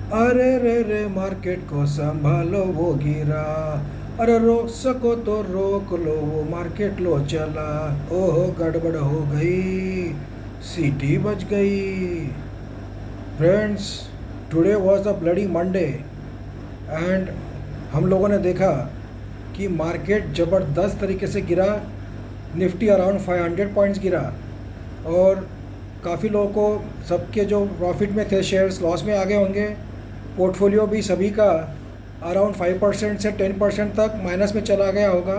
अरे रे रे मार्केट को संभालो वो गिरा। अरे रोक सको तो रोक लो वो मार्केट लो चला। ओहो गड़बड़ हो गई, सीटी बज गई। Friends, today was the bloody Monday and हम लोगों ने देखा कि मार्केट ज़बरदस्त तरीके से गिरा। निफ्टी अराउंड 500 पॉइंट्स गिरा और काफ़ी लोगों को, सबके जो प्रॉफिट में थे शेयर्स लॉस में आ गए होंगे। पोर्टफोलियो भी सभी का अराउंड 5% से 10% तक माइनस में चला गया होगा।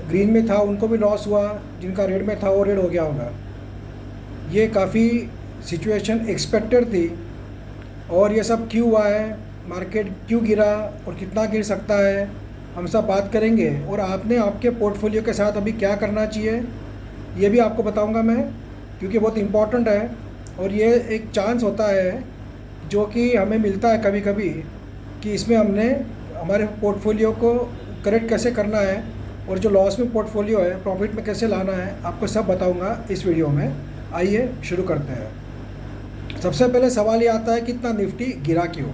ग्रीन में था उनको भी लॉस हुआ, जिनका रेड में था वो रेड हो गया होगा। ये काफ़ी सिचुएशन एक्सपेक्टेड थी। और ये सब क्यों हुआ है, मार्केट क्यों गिरा और कितना गिर सकता है, हम सब बात करेंगे। और आपने आपके पोर्टफोलियो के साथ अभी क्या करना चाहिए ये भी आपको बताऊंगा मैं, क्योंकि बहुत इम्पॉर्टेंट है। और ये एक चांस होता है जो कि हमें मिलता है कभी कभी, कि इसमें हमने हमारे पोर्टफोलियो को करेक्ट कैसे करना है और जो लॉस में पोर्टफोलियो है प्रॉफिट में कैसे लाना है, आपको सब बताऊंगा इस वीडियो में। आइए शुरू करते हैं। सबसे पहले सवाल ये आता है कि इतना निफ्टी गिरा क्यों।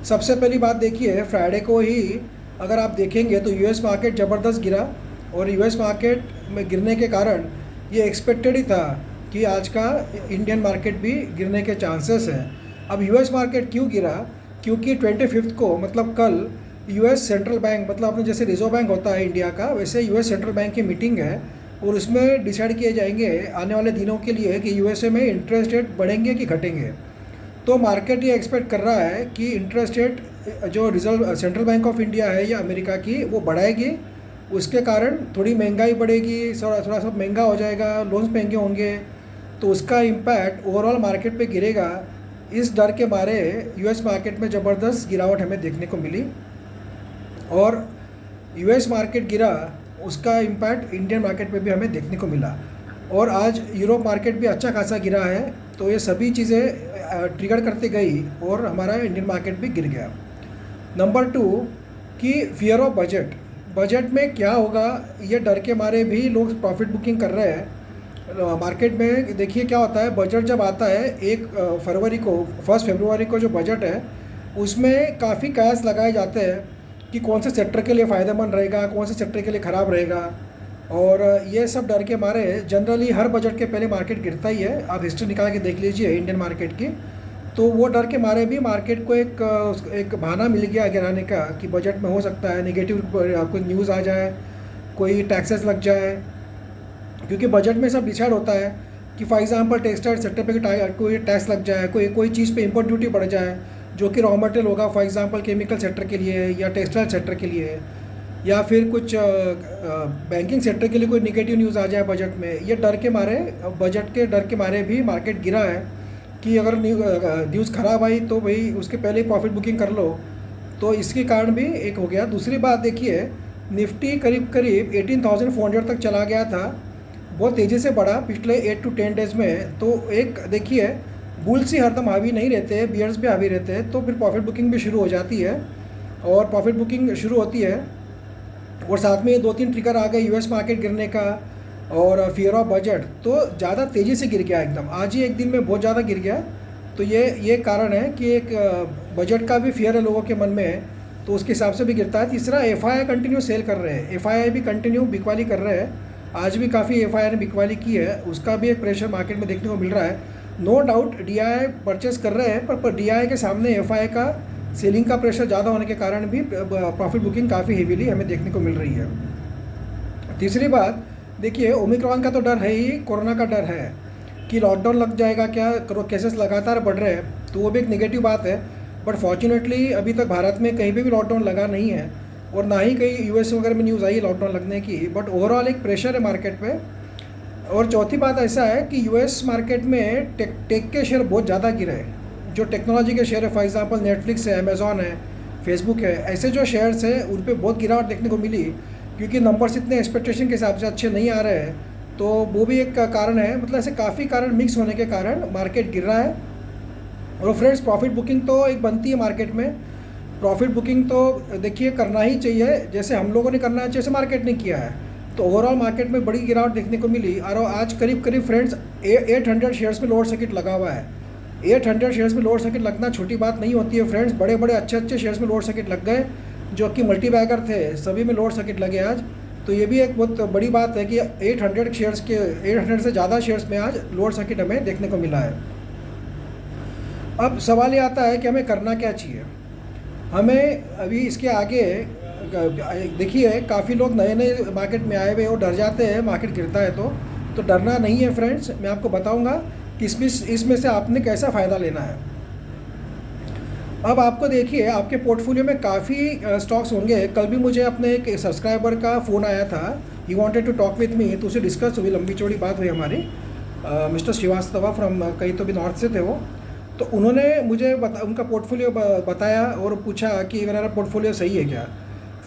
सबसे पहली बात देखिए, फ्राइडे को ही अगर आप देखेंगे तो यूएस मार्केट ज़बरदस्त गिरा। और यूएस मार्केट में गिरने के कारण ये एक्सपेक्टेड ही था कि आज का इंडियन मार्केट भी गिरने के चांसेस हैं। अब यूएस मार्केट क्यों गिरा, क्योंकि 25 को मतलब कल यूएस सेंट्रल बैंक, मतलब अपने जैसे रिजर्व बैंक होता है इंडिया का, वैसे यूएस सेंट्रल बैंक की मीटिंग है और उसमें डिसाइड किए जाएंगे आने वाले दिनों के लिए कि यूएसए में इंटरेस्ट रेट बढ़ेंगे कि घटेंगे। तो मार्केट ये एक्सपेक्ट कर रहा है कि इंटरेस्ट रेट जो reserve central bank of India है या अमेरिका की वो बढ़ाएगी। उसके कारण थोड़ी महंगाई बढ़ेगी, थोड़ा थोड़ा सा महंगा हो जाएगा, लोन्स महंगे होंगे, तो उसका इम्पैक्ट ओवरऑल मार्केट पे गिरेगा। इस डर के मारे यूएस मार्केट में ज़बरदस्त गिरावट हमें देखने को मिली और यूएस मार्केट गिरा, उसका इम्पैक्ट इंडियन मार्केट पे भी हमें देखने को मिला। और आज यूरोप मार्केट भी अच्छा खासा गिरा है। तो ये सभी चीज़ें ट्रिगर करते गई और हमारा इंडियन मार्केट भी गिर गया। नंबर 2 कि फियर ऑफ बजट। बजट में क्या होगा ये डर के मारे भी लोग प्रॉफिट बुकिंग कर रहे हैं मार्केट में। देखिए क्या होता है, बजट जब आता है 1 फरवरी को जो बजट है उसमें काफ़ी कयास लगाए जाते हैं कि कौन से सेक्टर के लिए फ़ायदेमंद रहेगा, कौन से सेक्टर के लिए ख़राब रहेगा। और ये सब डर के मारे जनरली हर बजट के पहले मार्केट गिरता ही है। आप हिस्ट्री निकाल के देख लीजिए इंडियन मार्केट की। तो वो डर के मारे भी मार्केट को एक बहाना मिल गया गिराने का कि बजट में हो सकता है नेगेटिव कोई न्यूज़ आ जाए, कोई टैक्सेस लग जाए। क्योंकि बजट में सब डिसाइड होता है कि फॉर एग्जांपल टेक्सटाइल सेक्टर पे कोई टैक्स लग जाए, कोई चीज़ पे इंपोर्ट ड्यूटी बढ़ जाए जो कि रॉ मटेरियल होगा, फॉर एग्जांपल केमिकल सेक्टर के लिए या टेक्सटाइल सेक्टर के लिए, या फिर कुछ बैंकिंग सेक्टर के लिए कोई निगेटिव न्यूज़ आ जाए बजट में। ये डर के मारे, बजट के डर के मारे भी मार्केट गिरा है कि अगर न्यूज़ ख़राब आई तो भाई उसके पहले ही प्रॉफिट बुकिंग कर लो। तो इसके कारण भी एक हो गया। दूसरी बात देखिए, निफ्टी करीब करीब 18,400 तक चला गया था, बहुत तेज़ी से बढ़ा पिछले 8 to 10 डेज़ में। तो एक देखिए, बुल्स ही हरदम हावी नहीं रहते, बियर्स भी हावी रहते हैं, तो फिर प्रॉफिट बुकिंग भी शुरू हो जाती है। और प्रॉफिट बुकिंग शुरू होती है और साथ में 2-3 ट्रिगर आ गए यूएस मार्केट गिरने का और फियर ऑफ बजट, तो ज़्यादा तेज़ी से गिर गया एकदम। आज ही एक दिन में बहुत ज़्यादा गिर गया। तो ये कारण है कि एक बजट का भी फियर है लोगों के मन में, तो उसके हिसाब से भी गिरता है। तीसरा, एफआईआई कंटिन्यू सेल कर रहे हैं, एफआईआई भी कंटिन्यू बिकवाली कर रहे हैं। आज भी काफ़ी एफआईआई ने बिकवाली की है, उसका भी एक प्रेशर मार्केट में देखने को मिल रहा है। नो डाउट डीआईआई परचेस कर रहे हैं, पर डीआईआई के सामने एफआईआई का सेलिंग का प्रेशर ज़्यादा होने के कारण भी प्रॉफिट बुकिंग काफ़ी हेवीली हमें देखने को मिल रही है। तीसरी बात देखिए, ओमिक्रॉन का तो डर है ही, कोरोना का डर है कि लॉकडाउन लग जाएगा क्या, केसेस लगातार बढ़ रहे हैं, तो वो भी एक नेगेटिव बात है। बट फॉर्चुनेटली अभी तक भारत में कहीं पे भी लॉकडाउन लगा नहीं है और ना ही कहीं यूएस वगैरह में न्यूज़ आई है लॉकडाउन लगने की। बट ओवरऑल एक प्रेशर है मार्केट पे। और चौथी बात ऐसा है कि यूएस मार्केट में टेक के शेयर बहुत ज़्यादा गिरे हैं। जो टेक्नोलॉजी के शेयर है, फॉर एग्जांपल नेटफ्लिक्स है, अमेज़ॉन है, फेसबुक है, ऐसे जो शेयर्स हैं उन पर बहुत गिरावट देखने को मिली, क्योंकि नंबर्स इतने एक्सपेक्टेशन के हिसाब से अच्छे नहीं आ रहे हैं। तो वो भी एक कारण है। मतलब ऐसे काफ़ी कारण मिक्स होने के कारण मार्केट गिर रहा है। और फ्रेंड्स, प्रॉफिट बुकिंग तो एक बनती है मार्केट में। प्रॉफिट बुकिंग तो देखिए करना ही चाहिए, जैसे हम लोगों ने करना है, जैसे मार्केट ने किया है। तो ओवरऑल मार्केट में बड़ी गिरावट देखने को मिली और आज करीब करीब फ्रेंड्स 800 शेयर्स में लोअर सर्किट लगा हुआ है। 800 शेयर्स में लोअर सर्किट लगना छोटी बात नहीं होती है फ्रेंड्स। बड़े बड़े अच्छे अच्छे शेयर्स में लोअर सर्किट लग गए, जो कि मल्टी बैगर थे सभी में लोअर सर्किट लगे आज। तो ये भी एक बहुत बड़ी बात है कि 800 से ज़्यादा शेयर्स में आज लोअर सर्किट हमें देखने को मिला है। अब सवाल ये आता है कि हमें करना क्या चाहिए। हमें अभी इसके आगे देखिए, काफ़ी लोग नए नए मार्केट में आए हुए और डर जाते हैं मार्केट गिरता है तो डरना नहीं है फ्रेंड्स। मैं आपको बताऊंगा कि इसमें से आपने कैसा फ़ायदा लेना है। अब आपको देखिए, आपके पोर्टफोलियो में काफ़ी स्टॉक्स होंगे। कल भी मुझे अपने एक सब्सक्राइबर का फ़ोन आया था, he wanted to talk with me, तो उसे डिस्कस हुई, लंबी चौड़ी बात हुई हमारी। मिस्टर श्रीवास्तव फ्रॉम कहीं तो भी नॉर्थ से थे वो। तो उन्होंने मुझे उनका पोर्टफोलियो बताया और पूछा कि मेरा पोर्टफोलियो सही है क्या।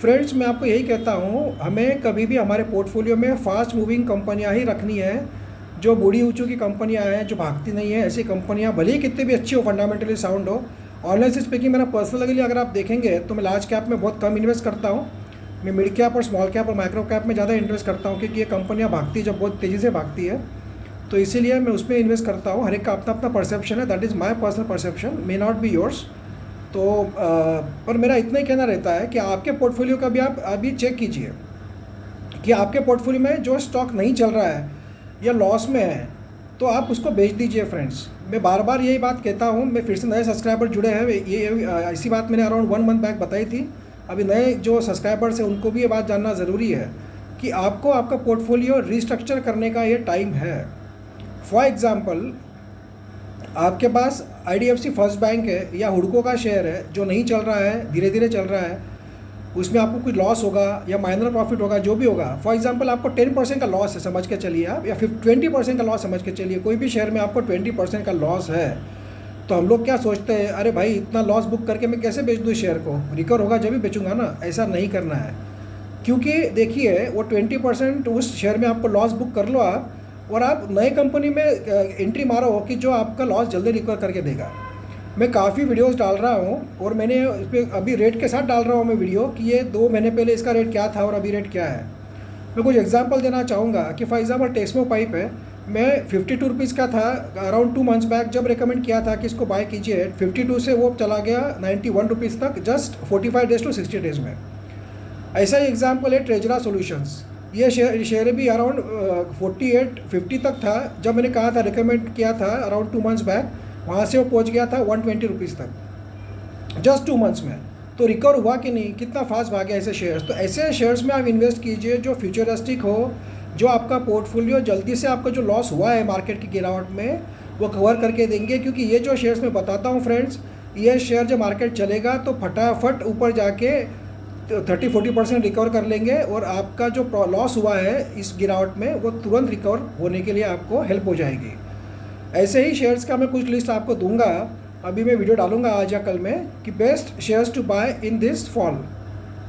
फ्रेंड्स, मैं आपको यही कहता हूँ, हमें कभी भी हमारे पोर्टफोलियो में फास्ट मूविंग कंपनियाँ ही रखनी है। जो बूढ़ी ऊँचू की कंपनियाँ हैं, जो भागती नहीं है, ऐसी कंपनियाँ भले ही कितनी भी अच्छी हो, फंडामेंटली साउंड हो। ऑनेस्टली स्पीकिंग, मेरा पर्सनली अगर आप देखेंगे तो मैं लार्ज कैप में बहुत कम इन्वेस्ट करता हूँ। मैं मिड कैप और स्मॉल कैप और माइक्रो कैप में ज़्यादा इन्वेस्ट करता हूँ, क्योंकि ये कंपनियाँ भागती है जब बहुत तेज़ी से भागती है, तो इसीलिए मैं उसमें इन्वेस्ट करता हूँ। हर एक का अपना अपना परसेप्शन है, that is my personal perception, may not be yours. तो पर मेरा इतना ही कहना रहता है कि आपके पोर्टफोलियो का भी आप अभी चेक कीजिए कि आपके पोर्टफोलियो में जो स्टॉक नहीं चल रहा है या लॉस में है, तो आप उसको बेच दीजिए फ्रेंड्स। मैं बार बार यही बात कहता हूँ। मैं फिर से नए सब्सक्राइबर जुड़े हैं, ये ऐसी बात मैंने अराउंड 1 मंथ बैक बताई थी। अभी नए जो सब्सक्राइबर्स हैं उनको भी ये बात जानना ज़रूरी है कि आपको आपका पोर्टफोलियो रिस्ट्रक्चर करने का ये टाइम है। फॉर एग्ज़ाम्पल, आपके पास IDFC फर्स्ट बैंक है या हुडको का शेयर है जो नहीं चल रहा है, धीरे धीरे चल रहा है, उसमें आपको कुछ लॉस होगा या माइनर प्रॉफिट होगा, जो भी होगा। फॉर एग्जांपल, आपको 10% का लॉस है समझ के चलिए आप, या 20% का लॉस समझ के चलिए। कोई भी शेयर में आपको 20% का लॉस है, तो हम लोग क्या सोचते हैं, अरे भाई इतना लॉस बुक करके मैं कैसे बेच दूँ शेयर को, रिकवर होगा जब भी बेचूंगा ना। ऐसा नहीं करना है, क्योंकि देखिए वो 20% उस शेयर में आपको लॉस बुक कर लो आप, और आप नए कंपनी में एंट्री मारो कि जो आपका लॉस जल्दी रिकवर करके देगा। मैं काफ़ी वीडियोस डाल रहा हूँ और मैंने इस पर अभी रेट के साथ डाल रहा हूँ मैं वीडियो कि ये 2 महीने पहले इसका रेट क्या था और अभी रेट क्या है। मैं कुछ एग्जांपल देना चाहूँगा कि फॉर एग्जांपल टेक्समो पाइप है, मैं 52 रुपीज़ का था अराउंड 2 मंथ्स बैक जब रिकमेंड किया था कि इसको बाय कीजिए। 52 से वो चला गया 91 रुपीज़ तक जस्ट 45 डेज टू 60 डेज़ में। ऐसा ही एग्जाम्पल है ट्रेजरा सॉल्यूशंस। ये शेयर भी अराउंड 48-50 तक था जब मैंने कहा था, रिकमेंड किया था अराउंड 2 मंथ्स बैक। वहाँ से वो पहुँच गया था 120 रुपीज़ तक जस्ट 2 मंथ्स में। तो रिकवर हुआ कि नहीं, कितना फास्ट भागे ऐसे शेयर्स। तो ऐसे शेयर्स में आप इन्वेस्ट कीजिए जो फ्यूचरिस्टिक हो, जो आपका पोर्टफोलियो जल्दी से आपका जो लॉस हुआ है मार्केट की गिरावट में वो कवर करके देंगे। क्योंकि ये जो शेयर्स मैं बताता हूँ फ्रेंड्स, ये शेयर जब मार्केट चलेगा तो फटाफट ऊपर जाके 30-40% रिकवर कर लेंगे, और आपका जो लॉस हुआ है इस गिरावट में वो तुरंत रिकवर होने के लिए आपको हेल्प हो जाएगी। ऐसे ही शेयर्स का मैं कुछ लिस्ट आपको दूंगा, अभी मैं वीडियो डालूंगा आज या कल में, कि best shares to buy in this fall.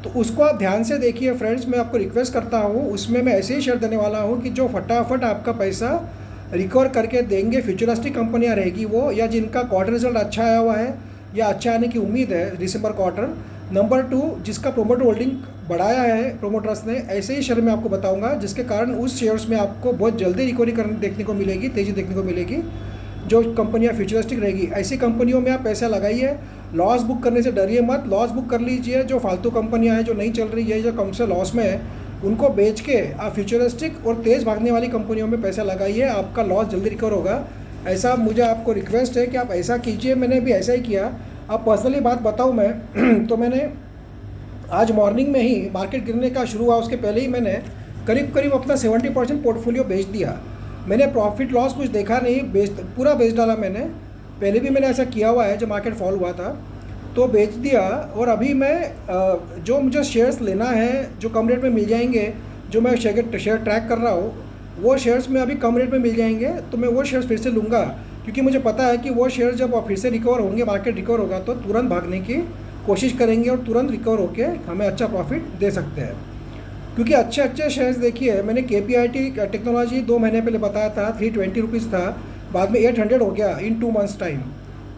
तो उसको आप ध्यान से देखिए फ्रेंड्स। मैं आपको रिक्वेस्ट करता हूँ, उसमें मैं ऐसे ही शेयर देने वाला हूँ कि जो फटाफट आपका पैसा रिकवर करके देंगे। फ्यूचरिस्टिक कंपनियाँ रहेगी वो, या जिनका क्वार्टर रिजल्ट अच्छा आया हुआ है या अच्छा आने की उम्मीद है दिसंबर क्वार्टर। नंबर 2, जिसका प्रोमोटर होल्डिंग बढ़ाया है प्रोमोटर्स ने। ऐसे ही शेयर मैं आपको बताऊंगा जिसके कारण उस शेयर्स में आपको बहुत जल्दी रिकवरी करने देखने को मिलेगी, तेज़ी देखने को मिलेगी, जो कंपनियां फ्यूचरिस्टिक रहेगी। ऐसी कंपनियों में आप पैसा लगाइए, लॉस बुक करने से डरिए मत, लॉस बुक कर लीजिए। जो फालतू कंपनियां हैं जो नहीं चल रही है, जो कम से लॉस में है, उनको बेच के आप फ्यूचरिस्टिक और तेज़ भागने वाली कंपनियों में पैसा लगाइए, आपका लॉस जल्दी रिकवर होगा। ऐसा मुझे आपको रिक्वेस्ट है कि आप ऐसा कीजिए। मैंने भी ऐसा ही किया। अब पर्सनली बात बताऊं मैं तो मैंने आज मॉर्निंग में ही, मार्केट गिरने का शुरू हुआ उसके पहले ही मैंने करीब अपना 70% पोर्टफोलियो बेच दिया। मैंने प्रॉफिट लॉस कुछ देखा नहीं, पूरा बेच डाला मैंने। पहले भी मैंने ऐसा किया हुआ है जब मार्केट फॉल हुआ था, तो बेच दिया। और अभी मैं जो मुझे शेयर्स लेना है जो कम रेट में मिल जाएंगे, जो मैं शेयर ट्रैक कर रहा हूँ, वो शेयर्स में अभी कम रेट में मिल जाएंगे, तो मैं वो शेयर्स फिर से लूँगा। क्योंकि मुझे पता है कि वो शेयर जब फिर से रिकवर होंगे, मार्केट रिकवर होगा, तो तुरंत भागने की कोशिश करेंगे और तुरंत रिकवर होके हमें अच्छा प्रॉफिट दे सकते हैं। क्योंकि अच्छे शेयर्स देखिए, मैंने KPIT टेक्नोलॉजी 2 महीने पहले बताया था 320 रुपीज़ था, बाद में 800 हो गया इन 2 मंथ्स टाइम।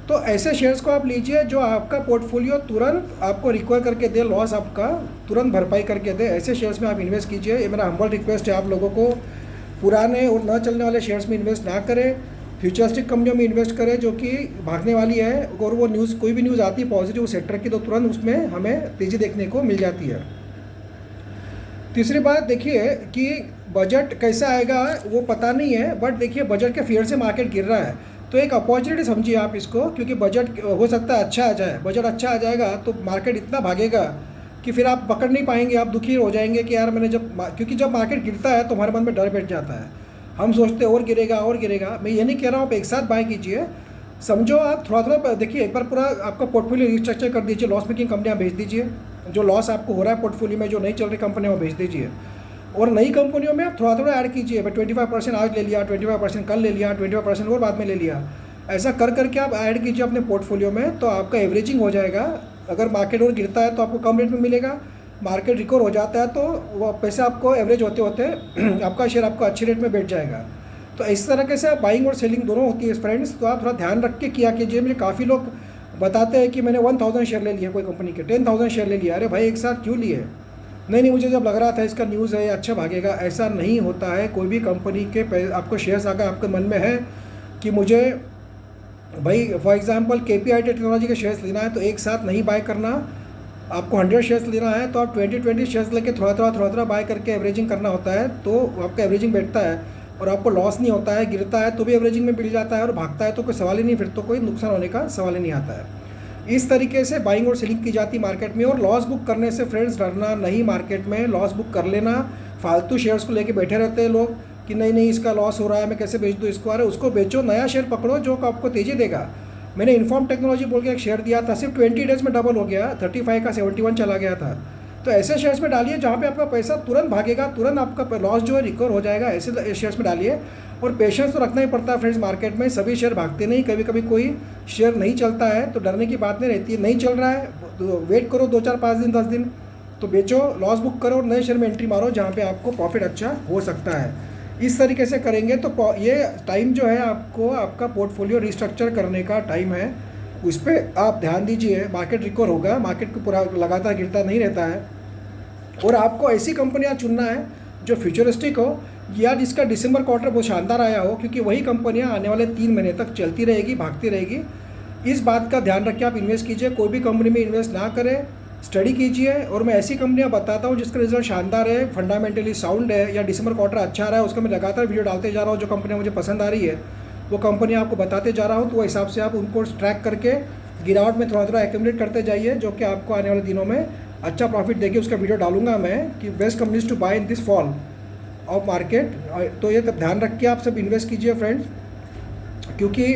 तो ऐसे शेयर्स को आप लीजिए जो आपका पोर्टफोलियो तुरंत आपको रिकवर करके दे, लॉस आपका तुरंत भरपाई करके दे। ऐसे शेयर्स में आप इन्वेस्ट कीजिए। ये मेरा हम्बल रिक्वेस्ट है आप लोगों को। पुराने और न चलने वाले शेयर्स में इन्वेस्ट ना करें। फ्यूचरिस्टिक कंपनियों में इन्वेस्ट करें जो कि भागने वाली है, और वो न्यूज़ कोई भी न्यूज़ आती है पॉजिटिव सेक्टर की तो तुरंत उसमें हमें तेज़ी देखने को मिल जाती है। तीसरी बात देखिए कि बजट कैसा आएगा वो पता नहीं है, बट देखिए बजट के फियर से मार्केट गिर रहा है, तो एक अपॉर्चुनिटी समझिए आप इसको, क्योंकि बजट हो सकता है अच्छा आ जाए। बजट अच्छा आ जाएगा तो मार्केट इतना भागेगा कि फिर आप पकड़ नहीं पाएंगे, आप दुखी हो जाएंगे कि यार मैंने क्योंकि जब मार्केट गिरता है तो हमारे मन में डर बैठ जाता है, हम सोचते हैं और गिरेगा और गिरेगा। मैं ये नहीं कह रहा हूँ आप एक साथ बाय कीजिए, समझो आप थोड़ा थोड़ा देखिए, एक बार पूरा आपका पोर्टफोलियो रिस्ट्रक्चर कर दीजिए, लॉस मेकिंग कंपनियाँ भेज दीजिए, जो लॉस आपको हो रहा है पोर्टफोलियो में, जो नहीं चल रही कंपनियाँ वो भेज दीजिए, और नई कंपनियों में आप थोड़ा थोड़ा ऐड कीजिए। 25% आज ले लिया, 25% कल ले लिया, 25% और बाद में ले लिया, ऐसा कर करके आप ऐड कीजिए अपने पोर्टफोलियो में, तो आपका एवरेजिंग हो जाएगा। अगर मार्केट और गिरता है तो आपको कम रेट में मिलेगा, मार्केट रिकवर हो जाता है तो वो पैसे आपको एवरेज होते होते आपका शेयर आपको अच्छे रेट में बैठ जाएगा। तो इस तरीके से बाइंग और सेलिंग दोनों होती है फ्रेंड्स, तो आप थोड़ा ध्यान रख के किया कीजिए। मुझे काफ़ी लोग बताते हैं कि मैंने 1000 शेयर ले लिए कोई कंपनी के, 10,000 शेयर ले लिया। अरे भाई एक साथ क्यों लिए? नहीं मुझे जब लग रहा था इसका न्यूज़ है अच्छा भागेगा। ऐसा नहीं होता है, कोई भी कंपनी के आपको शेयर्स आकर आपके मन में है कि मुझे भाई फॉर एग्जांपल KPIT टेक्नोलॉजी के शेयर्स लेना है तो एक साथ नहीं बाय करना, आपको 100 शेयर्स लेना है तो आप 20 शेयर्स लेके थोड़ा थोड़ा बाय करके एवरेजिंग करना होता है, तो आपका एवरेजिंग बैठता है और आपको लॉस नहीं होता है। गिरता है तो भी एवरेजिंग में मिल जाता है और भागता है तो कोई सवाल ही नहीं, फिर तो कोई नुकसान होने का सवाल ही नहीं आता है। इस तरीके से बाइंग और सेलिंग की जाती मार्केट में। और लॉस बुक करने से फ्रेंड्स डरना नहीं, मार्केट में लॉस बुक कर लेना। फालतू शेयर्स को लेके बैठे रहते हैं लोग कि नहीं इसका लॉस हो रहा है मैं कैसे बेच दूँ इसको। अरे उसको बेचो, नया शेयर पकड़ो जो आपको तेज़ी देगा। मैंने इन्फॉर्म टेक्नोलॉजी बोल के एक शेयर दिया था, सिर्फ 20 डेज़ में डबल हो गया, 35 का 71 चला गया था। तो ऐसे शेयर्स में डालिए जहाँ पे आपका पैसा तुरंत भागेगा, तुरंत आपका लॉस जो है रिकवर हो जाएगा, ऐसे शेयर्स में डालिए। और पेशेंस तो रखना ही पड़ता है फ्रेंड्स, मार्केट में सभी शेयर भागते नहीं, कभी कभी कोई शेयर नहीं चलता है तो डरने की बात नहीं रहती है। नहीं चल रहा है तो वेट करो 2 4 5 दिन 10 दिन, तो बेचो, लॉस बुक करो और नए शेयर में एंट्री मारो जहाँ पे आपको प्रॉफिट अच्छा हो सकता है। इस तरीके से करेंगे तो ये टाइम जो है आपको आपका पोर्टफोलियो रिस्ट्रक्चर करने का टाइम है, उस पर आप ध्यान दीजिए। मार्केट रिकवर होगा, मार्केट को पूरा लगातार गिरता नहीं रहता है, और आपको ऐसी कंपनियां चुनना है जो फ्यूचरिस्टिक हो या जिसका दिसंबर क्वार्टर बहुत शानदार आया हो, क्योंकि वही कंपनियां आने वाले 3 महीने तक चलती रहेगी, भागती रहेगी। इस बात का ध्यान रख के आप इन्वेस्ट कीजिए। कोई भी कंपनी में इन्वेस्ट ना करें, स्टडी कीजिए। और मैं ऐसी कंपनियां बताता हूं जिसका रिजल्ट शानदार है, फंडामेंटली साउंड है, या दिसंबर क्वार्टर अच्छा रहा है, उसका मैं लगातार वीडियो डालते जा रहा हूँ। जो कंपनियाँ मुझे पसंद आ रही है वो कंपनी आपको बताते जा रहा हूँ, तो वो हिसाब से आप उनको ट्रैक करके गिरावट में थोड़ा थोड़ा एक्यूमुलेट करते जाइए, जो कि आपको आने वाले दिनों में अच्छा प्रॉफिट देगी। उसका वीडियो डालूंगा मैं कि best companies to buy in this fall of market. तो ये तब ध्यान रख के आप सब इन्वेस्ट कीजिए फ्रेंड्स, क्योंकि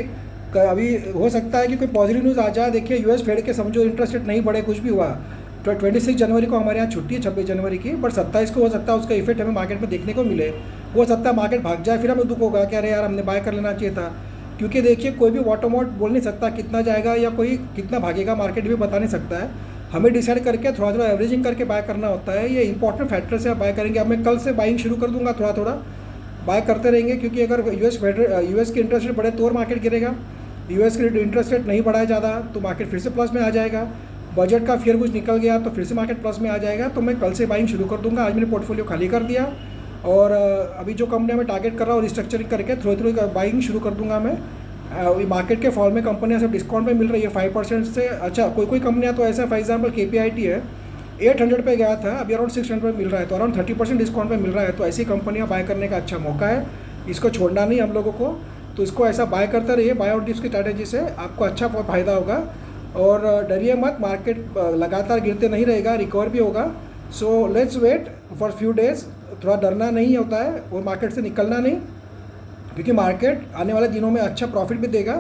अभी हो सकता है कि कोई पॉजिटिव न्यूज़ आ जाए। देखिए US फेड के समझो इंटरेस्ट रेट नहीं बढ़े, कुछ भी हुआ तो 26 जनवरी को हमारे यहाँ छुट्टी है, 26 जनवरी की, बट 27 को हो सकता है उसका इफेक्ट हमें मार्केट में देखने को मिले। हो सकता है मार्केट भाग जाए, फिर हमें दुख होगा कि अरे यार हमने बाय कर लेना चाहिए था। क्योंकि देखिए कोई भी ऑटोमोट बोल नहीं सकता कितना जाएगा या कोई कितना भागेगा, मार्केट भी बता नहीं सकता है। हमें डिसाइड करके थोड़ा थोड़ा एवरेजिंग करके बाय करना होता है। ये इंपॉर्टेंट फैक्टर से आप बाय करेंगे। अब मैं कल से बाइंग शुरू कर दूंगा, थोड़ा थोड़ा बाय करते रहेंगे, क्योंकि अगर US के इंटरेस्ट रेट बढ़े तो और मार्केट गिरेगा। US के इंटरेस्ट रेट नहीं बढ़ाया ज़्यादा तो मार्केट फिर से प्लस में आ जाएगा। बजट का फियर कुछ निकल गया तो फिर से मार्केट प्लस में आ जाएगा। तो मैं कल से बाइंग शुरू कर दूंगा। आज मैंने पोर्टफोलियो खाली कर दिया और अभी जो कंपनियां मैं टारगेट कर रहा हूँ रिस्ट्रक्चरिंग करके थोड़ी बाइंग शुरू कर दूंगा मैं। मार्केट के फॉल में कंपनियां सब डिस्काउंट पे मिल रही है 5% से। अच्छा कोई कंपनियां तो ऐसा फॉर एग्जांपल KPIT है 800 पे गया था, अभी अराउंड 600 पे मिल रहा है, तो अराउंड 30% डिस्काउंट पे मिल रहा है। तो ऐसी कंपनियां बाय करने का अच्छा मौका है, इसको छोड़ना नहीं हम लोगों को। तो इसको ऐसा बाय करते रहिए, बाय और डिप्स की स्ट्रैटेजी से आपको अच्छा फायदा होगा। और डरिए मत, मार्केट लगातार गिरते नहीं रहेगा, रिकवर भी होगा। So let's wait for few days. थोड़ा डरना नहीं होता है और मार्केट से निकलना नहीं, क्योंकि मार्केट आने वाले दिनों में अच्छा प्रॉफिट भी देगा।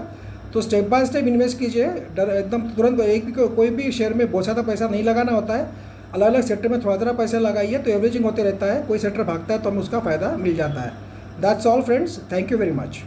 तो स्टेप बाय स्टेप इन्वेस्ट कीजिए, एकदम तुरंत कोई भी शेयर में बहुत ज़्यादा पैसा नहीं लगाना होता है। अलग अलग सेक्टर में थोड़ा थोड़ा पैसा लगाइए तो एवरेजिंग होते रहता है। कोई सेक्टर भागता है तो हमें उसका फ़ायदा मिल जाता है। That's all friends, thank you very much.